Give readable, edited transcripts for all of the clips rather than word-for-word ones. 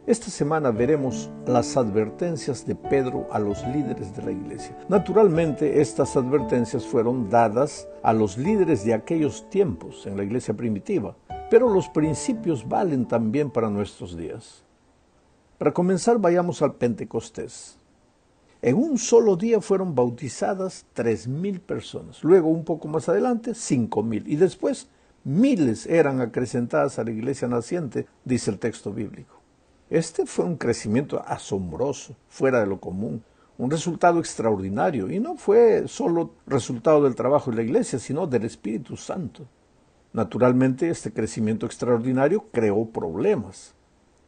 Esta semana veremos las advertencias de Pedro a los líderes de la iglesia. Naturalmente, estas advertencias fueron dadas a los líderes de aquellos tiempos en la iglesia primitiva, pero los principios valen también para nuestros días. Para comenzar, vayamos al Pentecostés. En un solo día fueron bautizadas 3,000 personas, luego un poco más adelante 5,000 y después miles eran acrecentadas a la iglesia naciente, dice el texto bíblico. Este fue un crecimiento asombroso, fuera de lo común, un resultado extraordinario, y no fue solo resultado del trabajo de la iglesia, sino del Espíritu Santo. Naturalmente, este crecimiento extraordinario creó problemas,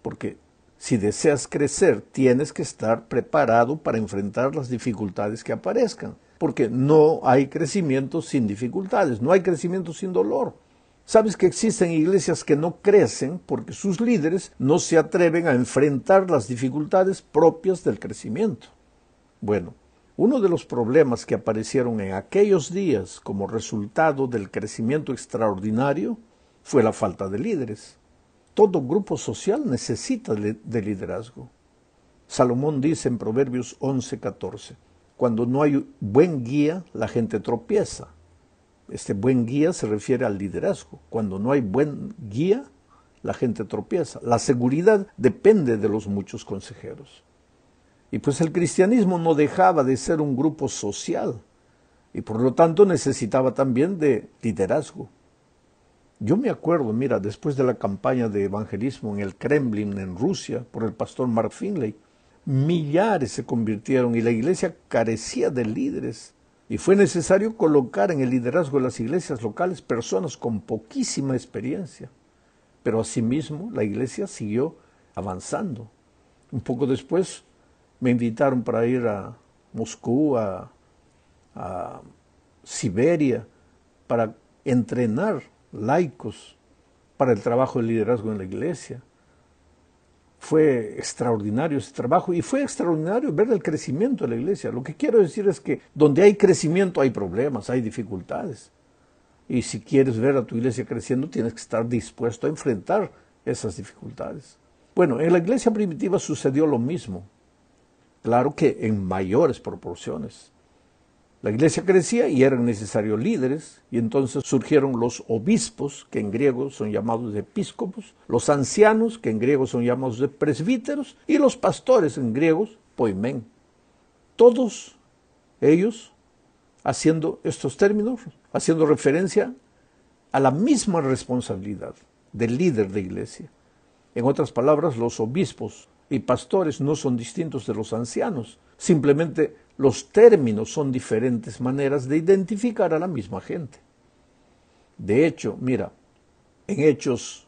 porque si deseas crecer, tienes que estar preparado para enfrentar las dificultades que aparezcan, porque no hay crecimiento sin dificultades, no hay crecimiento sin dolor. Sabes que existen iglesias que no crecen porque sus líderes no se atreven a enfrentar las dificultades propias del crecimiento. Bueno, uno de los problemas que aparecieron en aquellos días como resultado del crecimiento extraordinario fue la falta de líderes. Todo grupo social necesita de liderazgo. Salomón dice en Proverbios 11:14, cuando no hay buen guía, la gente tropieza. Este buen guía se refiere al liderazgo. Cuando no hay buen guía, la gente tropieza. La seguridad depende de los muchos consejeros. Y pues el cristianismo no dejaba de ser un grupo social y por lo tanto necesitaba también de liderazgo. Yo me acuerdo, mira, después de la campaña de evangelismo en el Kremlin, en Rusia, por el pastor Mark Finley, millares se convirtieron y la iglesia carecía de líderes. Y fue necesario colocar en el liderazgo de las iglesias locales personas con poquísima experiencia. Pero asimismo la iglesia siguió avanzando. Un poco después me invitaron para ir a Moscú, a Siberia, para entrenar laicos para el trabajo de liderazgo en la iglesia. Fue extraordinario ese trabajo y fue extraordinario ver el crecimiento de la iglesia. Lo que quiero decir es que donde hay crecimiento hay problemas, hay dificultades. Y si quieres ver a tu iglesia creciendo, tienes que estar dispuesto a enfrentar esas dificultades. Bueno, en la iglesia primitiva sucedió lo mismo. Claro que en mayores proporciones. La iglesia crecía y eran necesarios líderes, y entonces surgieron los obispos, que en griego son llamados episcopos, los ancianos, que en griego son llamados de presbíteros, y los pastores, en griegos, poimen. Todos ellos, haciendo estos términos, haciendo referencia a la misma responsabilidad del líder de iglesia. En otras palabras, los obispos y pastores no son distintos de los ancianos, simplemente los términos son diferentes maneras de identificar a la misma gente. De hecho, mira, en Hechos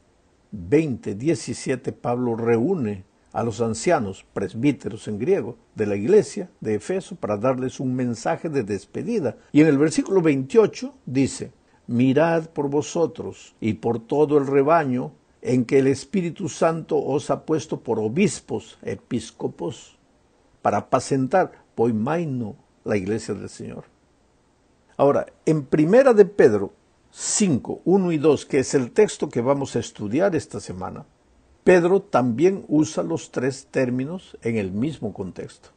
20:17 Pablo reúne a los ancianos, presbíteros en griego, de la iglesia de Efeso para darles un mensaje de despedida. Y en el versículo 28 dice, mirad por vosotros y por todo el rebaño en que el Espíritu Santo os ha puesto por obispos, episcopos, para apacentar, poimaino, la iglesia del Señor. Ahora, en Primera de Pedro 5, 1 y 2, que es el texto que vamos a estudiar esta semana, Pedro también usa los tres términos en el mismo contexto.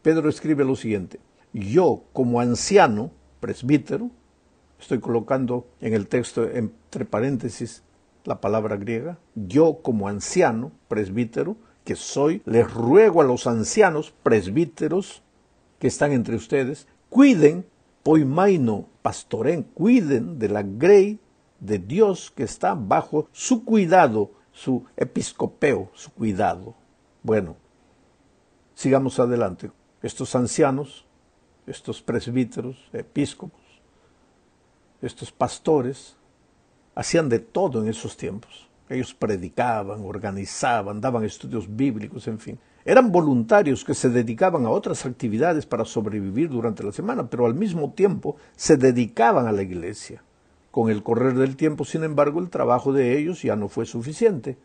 Pedro escribe lo siguiente, yo como anciano, presbítero, estoy colocando en el texto entre paréntesis la palabra griega, yo como anciano, presbítero, que soy, les ruego a los ancianos, presbíteros, que están entre ustedes, cuiden, poimaino, pastoren, cuiden de la grey de Dios que está bajo su cuidado, su episcopeo, su cuidado. Bueno, sigamos adelante. Estos ancianos, estos presbíteros, episcopos, estos pastores, hacían de todo en esos tiempos. Ellos predicaban, organizaban, daban estudios bíblicos, en fin. Eran voluntarios que se dedicaban a otras actividades para sobrevivir durante la semana, pero al mismo tiempo se dedicaban a la iglesia. Con el correr del tiempo, sin embargo, el trabajo de ellos ya no fue suficiente,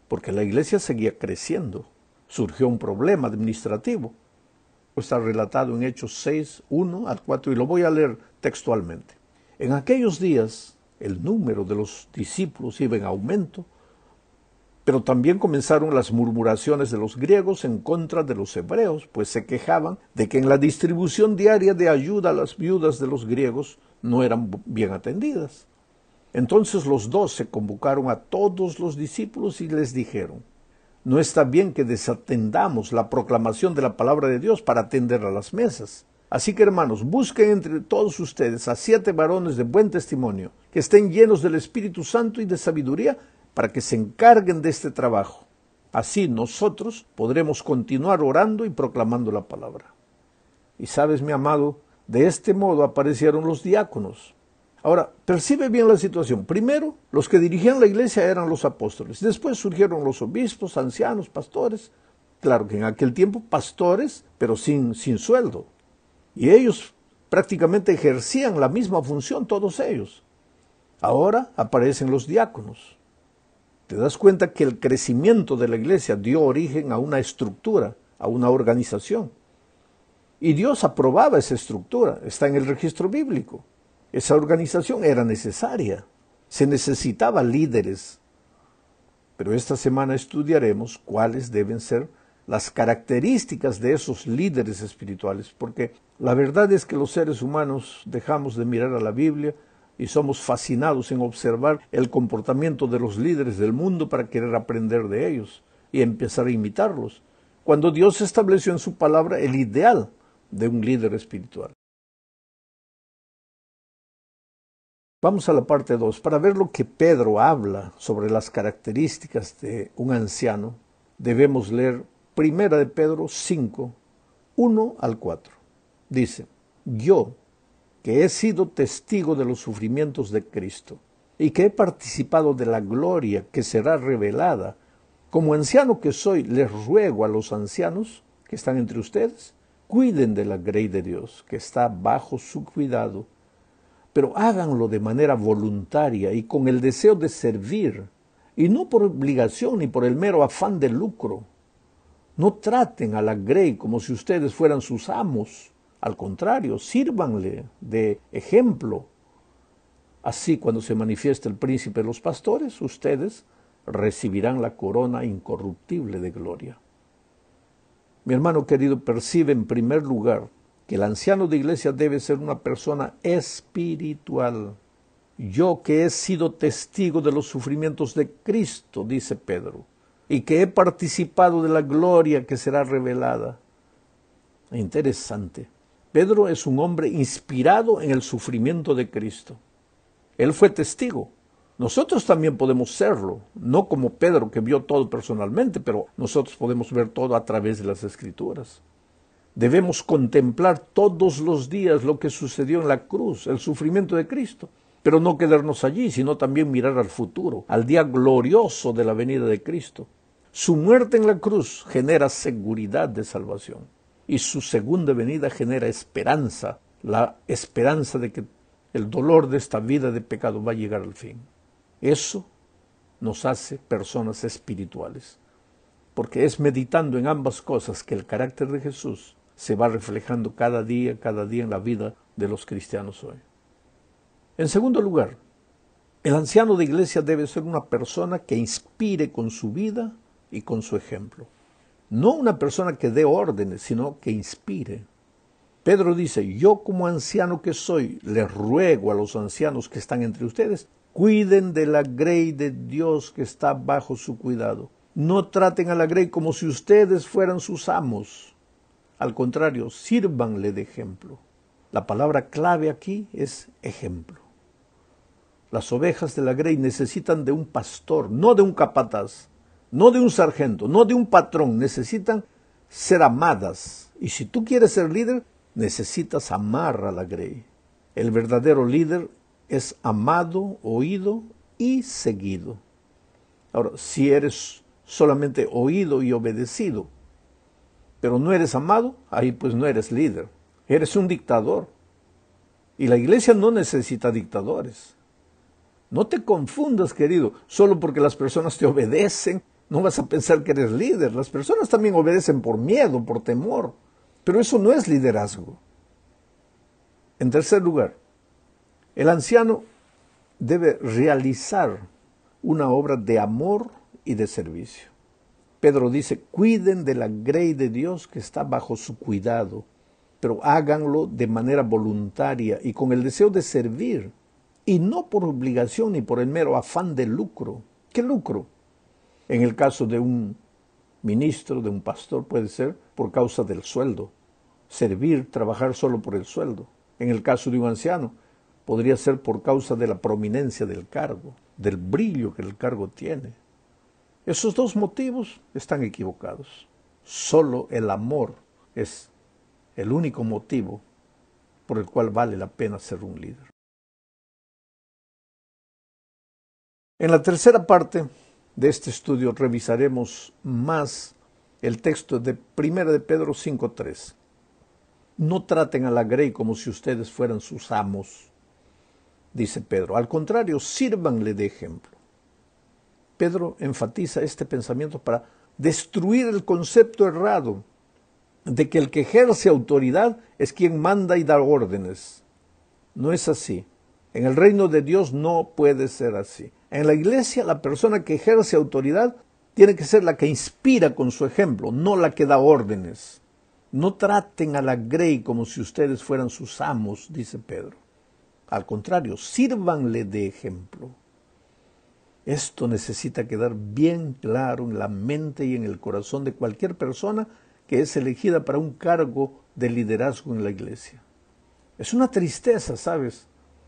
porque la iglesia seguía creciendo. Surgió un problema administrativo. Está relatado en Hechos 6, 1 al 4, y lo voy a leer textualmente. En aquellos días, el número de los discípulos iba en aumento, Pero también comenzaron las murmuraciones de los griegos en contra de los hebreos, pues se quejaban de que en la distribución diaria de ayuda a las viudas de los griegos no eran bien atendidas. Entonces los 12 convocaron a todos los discípulos y les dijeron: no está bien que desatendamos la proclamación de la palabra de Dios para atender a las mesas. Así que, hermanos, busquen entre todos ustedes a 7 varones de buen testimonio, que estén llenos del Espíritu Santo y de sabiduría, para que se encarguen de este trabajo. Así nosotros podremos continuar orando y proclamando la palabra. Y sabes, mi amado, de este modo aparecieron los diáconos. Ahora, percibe bien la situación. Primero, los que dirigían la iglesia eran los apóstoles. Después surgieron los obispos, ancianos, pastores. Claro que en aquel tiempo pastores, pero sin sueldo. Y ellos prácticamente ejercían la misma función, todos ellos. Ahora aparecen los diáconos. Te das cuenta que el crecimiento de la iglesia dio origen a una estructura, a una organización. Y Dios aprobaba esa estructura, está en el registro bíblico. Esa organización era necesaria, se necesitaban líderes. Pero esta semana estudiaremos cuáles deben ser las características de esos líderes espirituales, porque la verdad es que los seres humanos dejamos de mirar a la Biblia y somos fascinados en observar el comportamiento de los líderes del mundo para querer aprender de ellos y empezar a imitarlos, cuando Dios estableció en su palabra el ideal de un líder espiritual. Vamos a la parte 2. Para ver lo que Pedro habla sobre las características de un anciano, debemos leer 1 de Pedro 5, 1 al 4. Dice: yo, que he sido testigo de los sufrimientos de Cristo, y que he participado de la gloria que será revelada, como anciano que soy, les ruego a los ancianos que están entre ustedes, cuiden de la grey de Dios, que está bajo su cuidado, pero háganlo de manera voluntaria y con el deseo de servir, y no por obligación ni por el mero afán de lucro. No traten a la grey como si ustedes fueran sus amos. Al contrario, sírvanle de ejemplo. Así, cuando se manifieste el príncipe de los pastores, ustedes recibirán la corona incorruptible de gloria. Mi hermano querido, percibe en primer lugar que el anciano de iglesia debe ser una persona espiritual. Yo, que he sido testigo de los sufrimientos de Cristo, dice Pedro, y que he participado de la gloria que será revelada. Interesante. Pedro es un hombre inspirado en el sufrimiento de Cristo. Él fue testigo. Nosotros también podemos serlo, no como Pedro, que vio todo personalmente, pero nosotros podemos ver todo a través de las Escrituras. Debemos contemplar todos los días lo que sucedió en la cruz, el sufrimiento de Cristo, pero no quedarnos allí, sino también mirar al futuro, al día glorioso de la venida de Cristo. Su muerte en la cruz genera seguridad de salvación, y su segunda venida genera esperanza, la esperanza de que el dolor de esta vida de pecado va a llegar al fin. Eso nos hace personas espirituales, porque es meditando en ambas cosas que el carácter de Jesús se va reflejando cada día en la vida de los cristianos hoy. En segundo lugar, el anciano de iglesia debe ser una persona que inspire con su vida y con su ejemplo. No una persona que dé órdenes, sino que inspire. Pedro dice: yo como anciano que soy, les ruego a los ancianos que están entre ustedes, cuiden de la grey de Dios que está bajo su cuidado. No traten a la grey como si ustedes fueran sus amos. Al contrario, sírvanle de ejemplo. La palabra clave aquí es ejemplo. Las ovejas de la grey necesitan de un pastor, no de un capataz, no de un sargento, no de un patrón. Necesitan ser amadas. Y si tú quieres ser líder, necesitas amar a la grey. El verdadero líder es amado, oído y seguido. Ahora, si eres solamente oído y obedecido, pero no eres amado, ahí pues no eres líder. Eres un dictador. Y la iglesia no necesita dictadores. No te confundas, querido. Solo porque las personas te obedecen, no vas a pensar que eres líder. Las personas también obedecen por miedo, por temor. Pero eso no es liderazgo. En tercer lugar, el anciano debe realizar una obra de amor y de servicio. Pedro dice, cuiden de la grey de Dios que está bajo su cuidado, pero háganlo de manera voluntaria y con el deseo de servir, y no por obligación ni por el mero afán de lucro. ¿Qué lucro? En el caso de un ministro, de un pastor, puede ser por causa del sueldo. Servir, trabajar solo por el sueldo. En el caso de un anciano, podría ser por causa de la prominencia del cargo, del brillo que el cargo tiene. Esos dos motivos están equivocados. Solo el amor es el único motivo por el cual vale la pena ser un líder. En la tercera parte de este estudio revisaremos más el texto de 1 de Pedro 5:3. No traten a la grey como si ustedes fueran sus amos, dice Pedro. Al contrario, sírvanle de ejemplo. Pedro enfatiza este pensamiento para destruir el concepto errado de que el que ejerce autoridad es quien manda y da órdenes. No es así. En el reino de Dios no puede ser así. En la iglesia, la persona que ejerce autoridad tiene que ser la que inspira con su ejemplo, no la que da órdenes. No traten a la grey como si ustedes fueran sus amos, dice Pedro. Al contrario, sírvanle de ejemplo. Esto necesita quedar bien claro en la mente y en el corazón de cualquier persona que es elegida para un cargo de liderazgo en la iglesia. Es una tristeza, ¿sabes?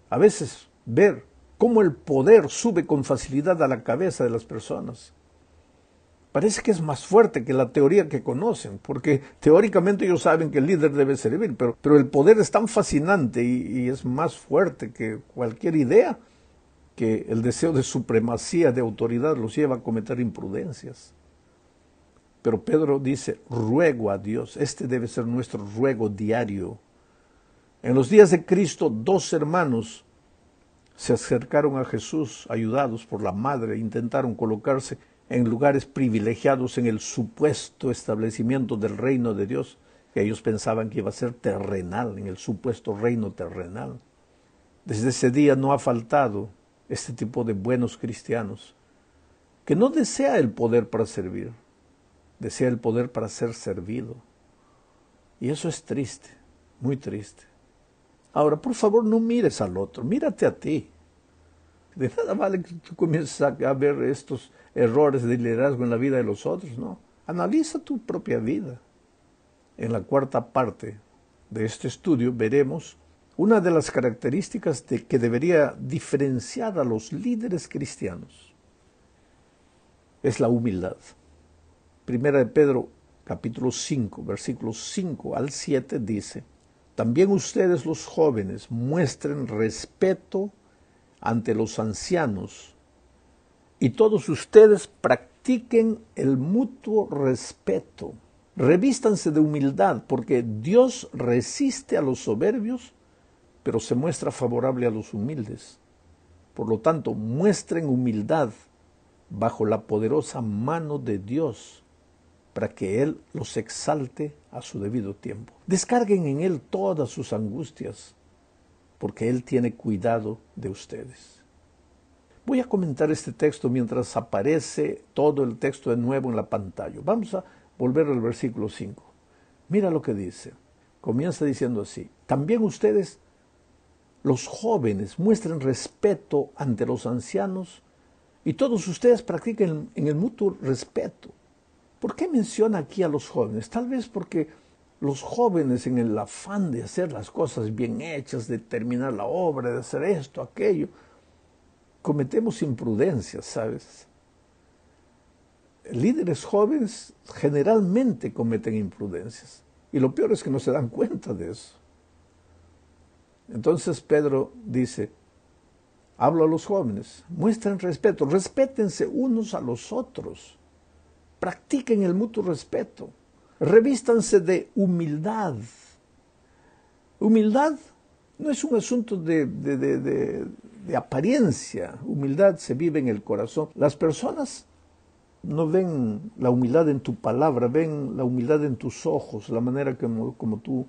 A veces ver cómo el poder sube con facilidad a la cabeza de las personas. Parece que es más fuerte que la teoría que conocen, porque teóricamente ellos saben que el líder debe servir, pero el poder es tan fascinante y es más fuerte que cualquier idea, que el deseo de supremacía, de autoridad, los lleva a cometer imprudencias. Pero Pedro dice, ruego a Dios, este debe ser nuestro ruego diario. En los días de Cristo, 2 hermanos se acercaron a Jesús, ayudados por la madre, intentaron colocarse en lugares privilegiados en el supuesto establecimiento del reino de Dios, que ellos pensaban que iba a ser terrenal, en el supuesto reino terrenal. Desde ese día no ha faltado este tipo de buenos cristianos, que no desea el poder para servir, desea el poder para ser servido. Y eso es triste, muy triste. Ahora, por favor, no mires al otro, mírate a ti. De nada vale que tú comiences a ver estos errores de liderazgo en la vida de los otros, ¿no? Analiza tu propia vida. En la cuarta parte de este estudio veremos una de las características que debería diferenciar a los líderes cristianos. Es la humildad. Primera de Pedro, capítulo 5, versículos 5 al 7 dice, también ustedes los jóvenes muestren respeto ante los ancianos, y todos ustedes practiquen el mutuo respeto. Revístanse de humildad, porque Dios resiste a los soberbios, pero se muestra favorable a los humildes. Por lo tanto, muestren humildad bajo la poderosa mano de Dios, para que Él los exalte a su debido tiempo. Descarguen en Él todas sus angustias, porque Él tiene cuidado de ustedes. Voy a comentar este texto mientras aparece todo el texto de nuevo en la pantalla. Vamos a volver al versículo 5. Mira lo que dice. Comienza diciendo así. También ustedes, los jóvenes, muestren respeto ante los ancianos y todos ustedes practiquen en el mutuo respeto. ¿Por qué menciona aquí a los jóvenes? Tal vez porque los jóvenes, en el afán de hacer las cosas bien hechas, de terminar la obra, de hacer esto, aquello, cometemos imprudencias, ¿sabes? Líderes jóvenes generalmente cometen imprudencias. Y lo peor es que no se dan cuenta de eso. Entonces Pedro dice, hablo a los jóvenes, muestren respeto, respétense unos a los otros, practiquen el mutuo respeto, revístanse de humildad. Humildad no es un asunto de apariencia, humildad se vive en el corazón. Las personas no ven la humildad en tu palabra, ven la humildad en tus ojos, la manera como tú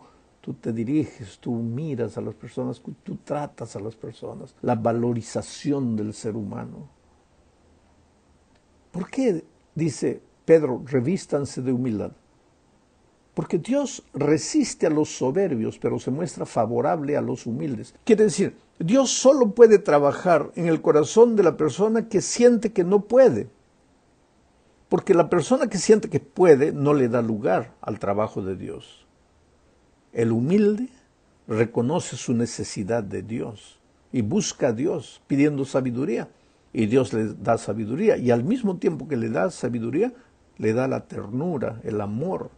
te diriges, tú miras a las personas, tú tratas a las personas, la valorización del ser humano. ¿Por qué dice Pedro, revístanse de humildad? Porque Dios resiste a los soberbios, pero se muestra favorable a los humildes. Quiere decir, Dios solo puede trabajar en el corazón de la persona que siente que no puede. Porque la persona que siente que puede no le da lugar al trabajo de Dios. El humilde reconoce su necesidad de Dios y busca a Dios pidiendo sabiduría. Y Dios le da sabiduría. Y al mismo tiempo que le da sabiduría, le da la ternura, el amor,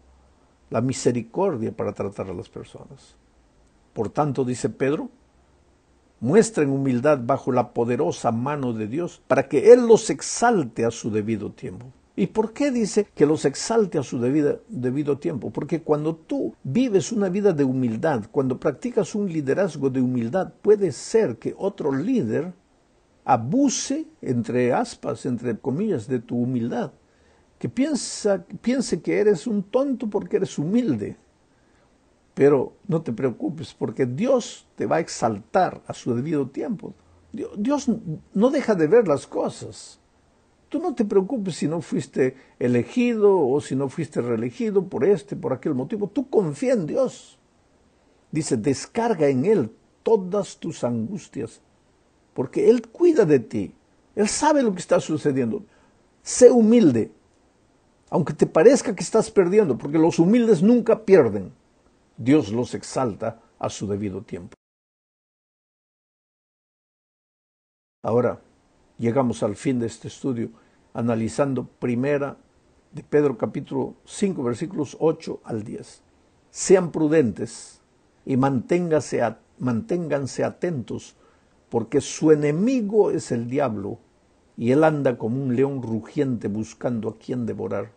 la misericordia para tratar a las personas. Por tanto, dice Pedro, muestren humildad bajo la poderosa mano de Dios para que Él los exalte a su debido tiempo. ¿Y por qué dice que los exalte a su debido tiempo? Porque cuando tú vives una vida de humildad, cuando practicas un liderazgo de humildad, puede ser que otro líder abuse, entre aspas, entre comillas, de tu humildad. Que piense que eres un tonto porque eres humilde. Pero no te preocupes, porque Dios te va a exaltar a su debido tiempo. Dios no deja de ver las cosas. Tú no te preocupes si no fuiste elegido o si no fuiste reelegido por por aquel motivo. Tú confía en Dios. Dice, descarga en Él todas tus angustias, porque Él cuida de ti. Él sabe lo que está sucediendo. Sé humilde, aunque te parezca que estás perdiendo, porque los humildes nunca pierden. Dios los exalta a su debido tiempo. Ahora, llegamos al fin de este estudio, analizando primera de Pedro capítulo 5, versículos 8 al 10. Sean prudentes y manténganse atentos, porque su enemigo es el diablo, y él anda como un león rugiente buscando a quien devorar.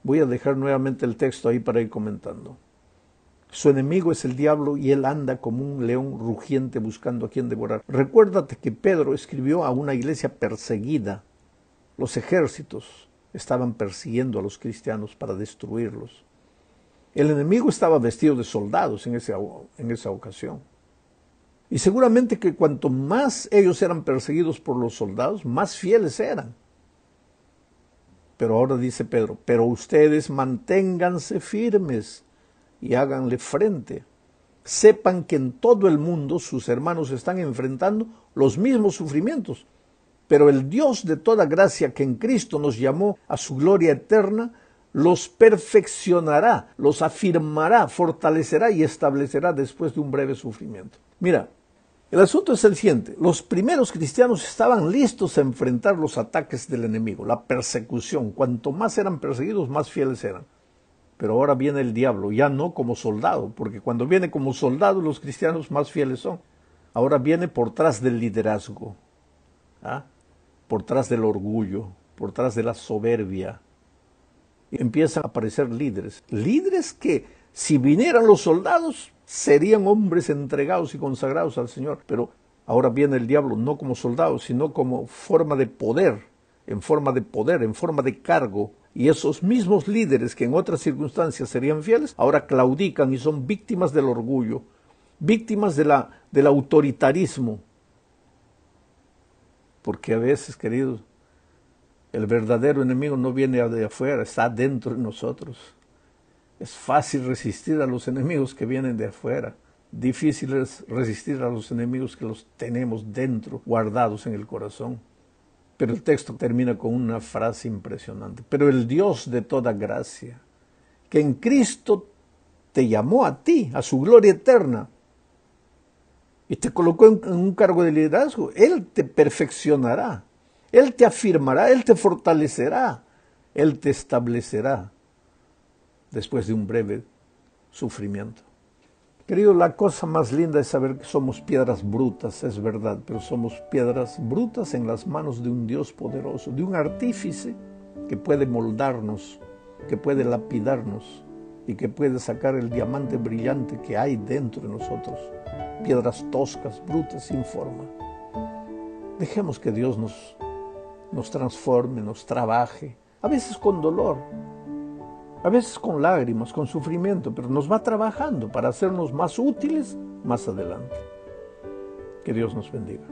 Voy a dejar nuevamente el texto ahí para ir comentando. Su enemigo es el diablo y él anda como un león rugiente buscando a quien devorar. Recuérdate que Pedro escribió a una iglesia perseguida. Los ejércitos estaban persiguiendo a los cristianos para destruirlos. El enemigo estaba vestido de soldados en esa ocasión. Y seguramente que cuanto más ellos eran perseguidos por los soldados, más fieles eran. Pero ahora dice Pedro, pero ustedes manténganse firmes y háganle frente. Sepan que en todo el mundo sus hermanos están enfrentando los mismos sufrimientos, pero el Dios de toda gracia que en Cristo nos llamó a su gloria eterna, los perfeccionará, los afirmará, fortalecerá y establecerá después de un breve sufrimiento. Mira, el asunto es el siguiente. Los primeros cristianos estaban listos a enfrentar los ataques del enemigo, la persecución. Cuanto más eran perseguidos, más fieles eran. Pero ahora viene el diablo, ya no como soldado, porque cuando viene como soldado los cristianos más fieles son. Ahora viene por tras del liderazgo, por tras del orgullo, por tras de la soberbia. Y empiezan a aparecer líderes. Líderes que, si vinieran los soldados, serían hombres entregados y consagrados al Señor. Pero ahora viene el diablo no como soldado, sino como forma de poder, en forma de cargo. Y esos mismos líderes que en otras circunstancias serían fieles, ahora claudican y son víctimas del orgullo, víctimas del autoritarismo. Porque a veces, queridos, el verdadero enemigo no viene de afuera, está dentro de nosotros. Es fácil resistir a los enemigos que vienen de afuera. Difícil es resistir a los enemigos que los tenemos dentro, guardados en el corazón. Pero el texto termina con una frase impresionante. Pero el Dios de toda gracia, que en Cristo te llamó a ti, a su gloria eterna, y te colocó en un cargo de liderazgo, Él te perfeccionará, Él te afirmará, Él te fortalecerá, Él te establecerá después de un breve sufrimiento. Querido, la cosa más linda es saber que somos piedras brutas, es verdad, pero somos piedras brutas en las manos de un Dios poderoso, de un artífice que puede moldarnos, que puede lapidarnos y que puede sacar el diamante brillante que hay dentro de nosotros. Piedras toscas, brutas, sin forma. Dejemos que Dios nos transforme, nos trabaje, a veces con dolor, a veces con lágrimas, con sufrimiento, pero nos va trabajando para hacernos más útiles más adelante. Que Dios nos bendiga.